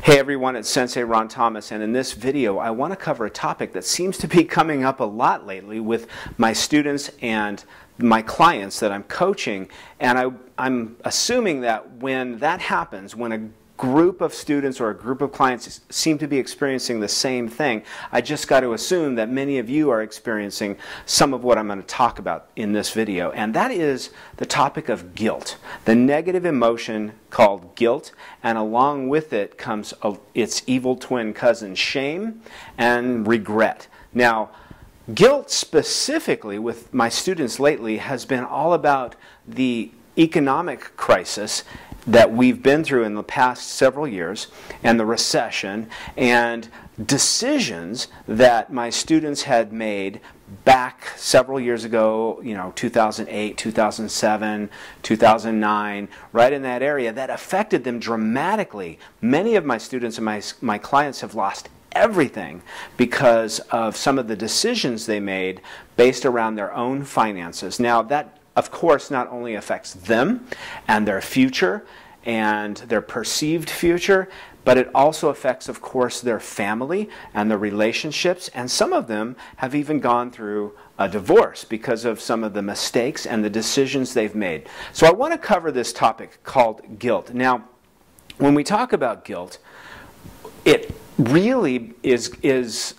Hey everyone, it's Sensei Ron Thomas, and in this video I want to cover a topic that seems to be coming up a lot lately with my students and my clients that I'm coaching. And I'm assuming that when that happens, when a group of students or a group of clients seem to be experiencing the same thing, I just got to assume that many of you are experiencing some of what I'm going to talk about in this video, and that is the topic of guilt, the negative emotion called guilt, and along with it comes its evil twin cousin, shame and regret. Now, guilt specifically with my students lately has been all about the economic crisis that we've been through in the past several years, and the recession, and decisions that my students had made back several years ago, 2008, 2007, 2009, right in that area, that affected them dramatically. Many of my students and my clients have lost everything because of some of the decisions they made based around their own finances. Now, that of course not only affects them and their future and their perceived future, but it also affects, of course, their family and their relationships, and some of them have even gone through a divorce because of some of the mistakes and the decisions they've made. So I want to cover this topic called guilt. Now, when we talk about guilt, it really is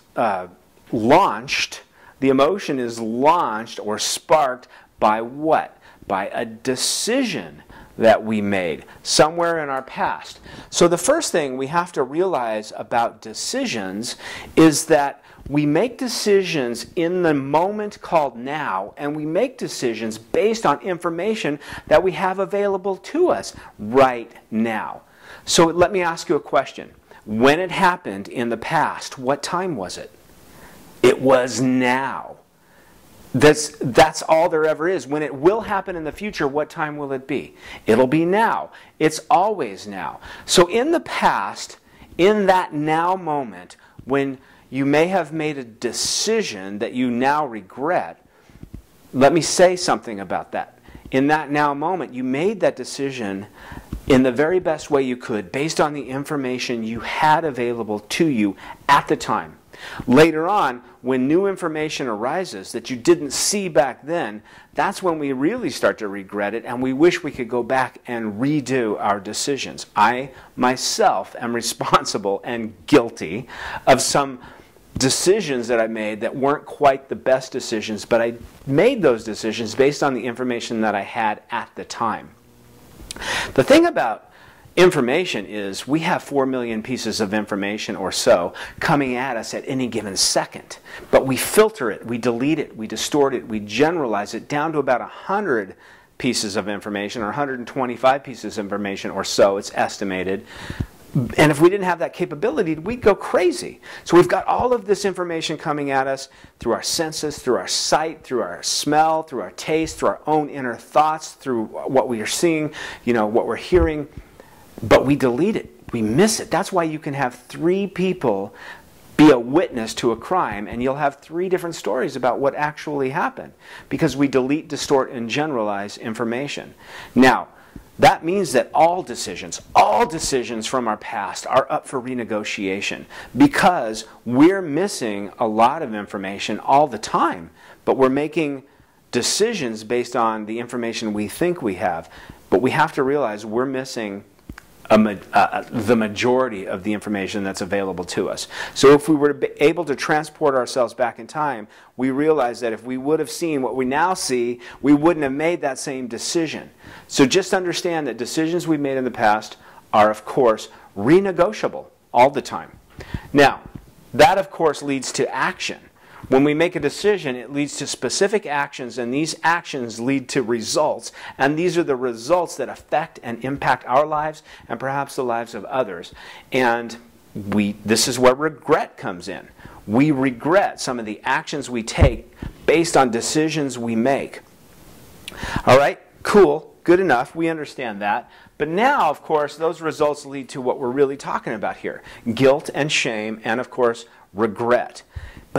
launched, the emotion is launched or sparked by what? By a decision that we made somewhere in our past. So the first thing we have to realize about decisions is that we make decisions in the moment called now, and we make decisions based on information that we have available to us right now. So let me ask you a question. When it happened in the past, what time was it? It was now. That's all there ever is. When it will happen in the future, what time will it be? It'll be now. It's always now. So in the past, in that now moment, when you may have made a decision that you now regret, let me say something about that. In that now moment, you made that decision in the very best way you could, based on the information you had available to you at the time. Later on, when new information arises that you didn't see back then, that's when we really start to regret it, and we wish we could go back and redo our decisions. I myself am responsible and guilty of some decisions that I made that weren't quite the best decisions, but I made those decisions based on the information that I had at the time. The thing about information is we have 4 million pieces of information or so coming at us at any given second. But we filter it, we delete it, we distort it, we generalize it down to about 100 pieces of information, or 125 pieces of information or so, it's estimated. And if we didn't have that capability, we'd go crazy. So we've got all of this information coming at us through our senses, through our sight, through our smell, through our taste, through our own inner thoughts, through what we are seeing, what we're hearing. But we delete it. We miss it. That's why you can have 3 people be a witness to a crime, and you'll have 3 different stories about what actually happened, because we delete, distort, and generalize information. Now, that means that all decisions from our past are up for renegotiation, because we're missing a lot of information all the time, but we're making decisions based on the information we think we have. But we have to realize we're missing the majority of the information that's available to us. So if we were able to transport ourselves back in time, we realize that if we would have seen what we now see, we wouldn't have made that same decision. So just understand that decisions we made in the past are, of course, renegotiable all the time. Now, that, of course, leads to action. When we make a decision, it leads to specific actions, and these actions lead to results, and these are the results that affect and impact our lives and perhaps the lives of others. And this is where regret comes in. We regret some of the actions we take based on decisions we make. All right, cool, good enough, we understand that. But now, of course, those results lead to what we're really talking about here: guilt and shame and, of course, regret.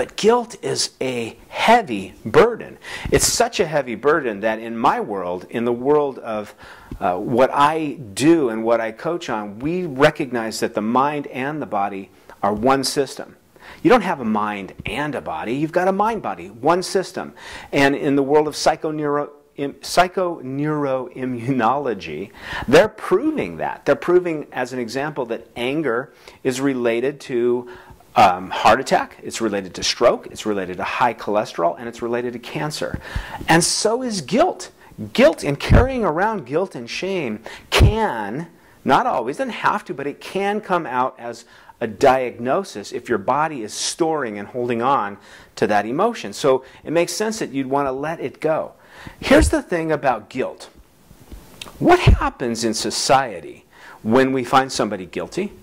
But guilt is a heavy burden. It's such a heavy burden that in my world, in the world of what I do and what I coach on, we recognize that the mind and the body are one system. You don't have a mind and a body. You've got a mind-body, one system. And in the world of psychoneuroimmunology, they're proving that. They're proving, as an example, that anger is related to heart attack, it's related to stroke, it's related to high cholesterol, and it's related to cancer. And so is guilt. Guilt and carrying around guilt and shame can, not always, doesn't have to, but it can come out as a diagnosis if your body is storing and holding on to that emotion. So it makes sense that you'd want to let it go. Here's the thing about guilt. What happens in society when we find somebody guilty?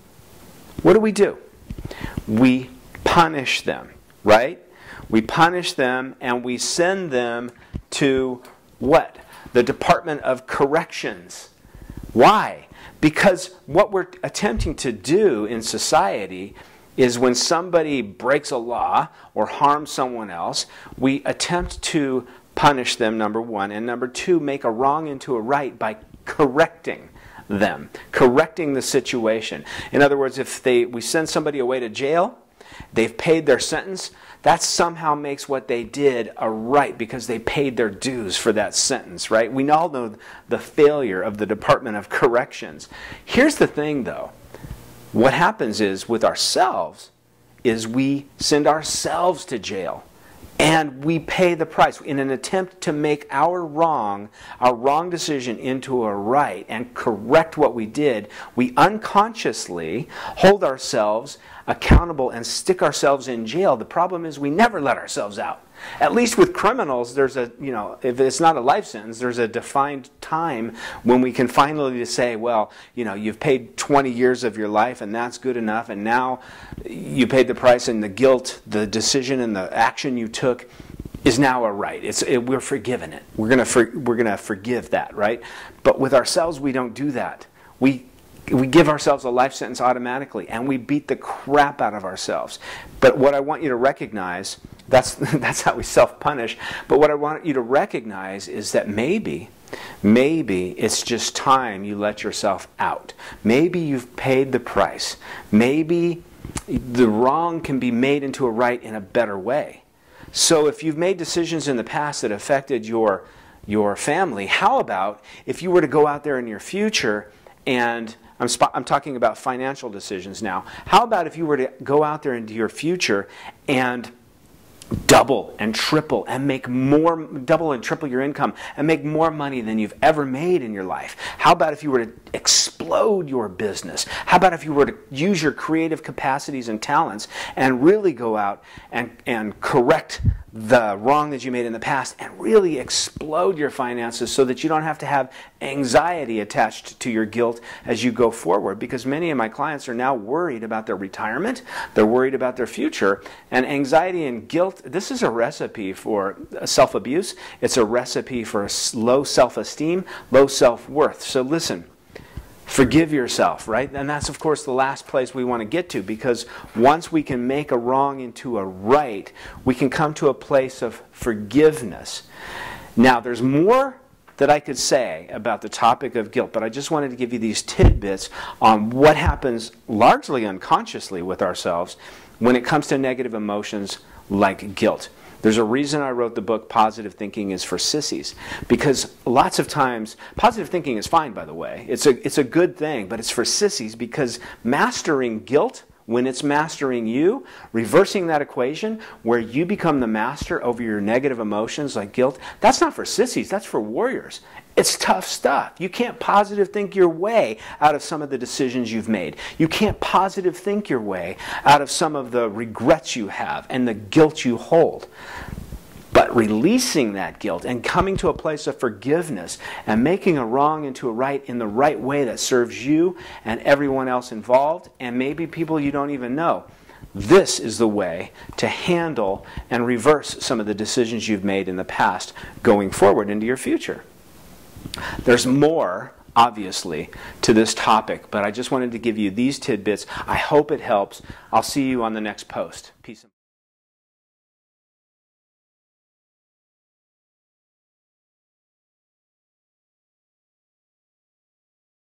What do? We punish them, right? We punish them and we send them to what? The Department of Corrections. Why? Because what we're attempting to do in society is when somebody breaks a law or harms someone else, we attempt to punish them, number one, and number two, make a wrong into a right by correcting them, correcting the situation. In other words, if we send somebody away to jail, they've paid their sentence, that somehow makes what they did a right because they paid their dues for that sentence, right? We all know the failure of the Department of Corrections. Here's the thing, though. What happens is, with ourselves, is we send ourselves to jail. And we pay the price in an attempt to make our wrong decision into a right and correct what we did. We unconsciously hold ourselves accountable and stick ourselves in jail. The problem is we never let ourselves out. At least with criminals, there's a, if it's not a life sentence, there's a defined time when we can finally say, well, you've paid 20 years of your life and that's good enough, and now you paid the price, and the guilt, the decision and the action you took is now a right. We're forgiven it. We're gonna forgive that, right? But with ourselves, we don't do that. We give ourselves a life sentence automatically, and we beat the crap out of ourselves. But what I want you to recognize, that's how we self-punish, but what I want you to recognize is that maybe it's just time you let yourself out. Maybe you've paid the price. Maybe the wrong can be made into a right in a better way. So if you've made decisions in the past that affected your family, how about if you were to go out there in your future and I'm talking about financial decisions now. How about if you were to go out there into your future and double and triple your income and make more money than you've ever made in your life? How about if you were to explode your business? How about if you were to use your creative capacities and talents and really go out and correct the wrong that you made in the past and really explode your finances so that you don't have to have anxiety attached to your guilt as you go forward? Because many of my clients are now worried about their retirement, they're worried about their future, and anxiety and guilt, this is a recipe for self-abuse, it's a recipe for low self-esteem, low self-worth. So listen, forgive yourself, right? And that's, of course, the last place we want to get to, because once we can make a wrong into a right, we can come to a place of forgiveness. Now, there's more that I could say about the topic of guilt, but I just wanted to give you these tidbits on what happens largely unconsciously with ourselves when it comes to negative emotions like guilt. There's a reason I wrote the book Positive Thinking is for Sissies, because lots of times, positive thinking is fine, by the way. It's a good thing, but it's for sissies, because mastering guilt, when it's mastering you, reversing that equation where you become the master over your negative emotions like guilt, that's not for sissies, that's for warriors. It's tough stuff. You can't positive think your way out of some of the decisions you've made. You can't positive think your way out of some of the regrets you have and the guilt you hold. But releasing that guilt and coming to a place of forgiveness and making a wrong into a right in the right way that serves you and everyone else involved, and maybe people you don't even know, this is the way to handle and reverse some of the decisions you've made in the past going forward into your future. There's more, obviously, to this topic, but I just wanted to give you these tidbits. I hope it helps. I'll see you on the next post. Peace.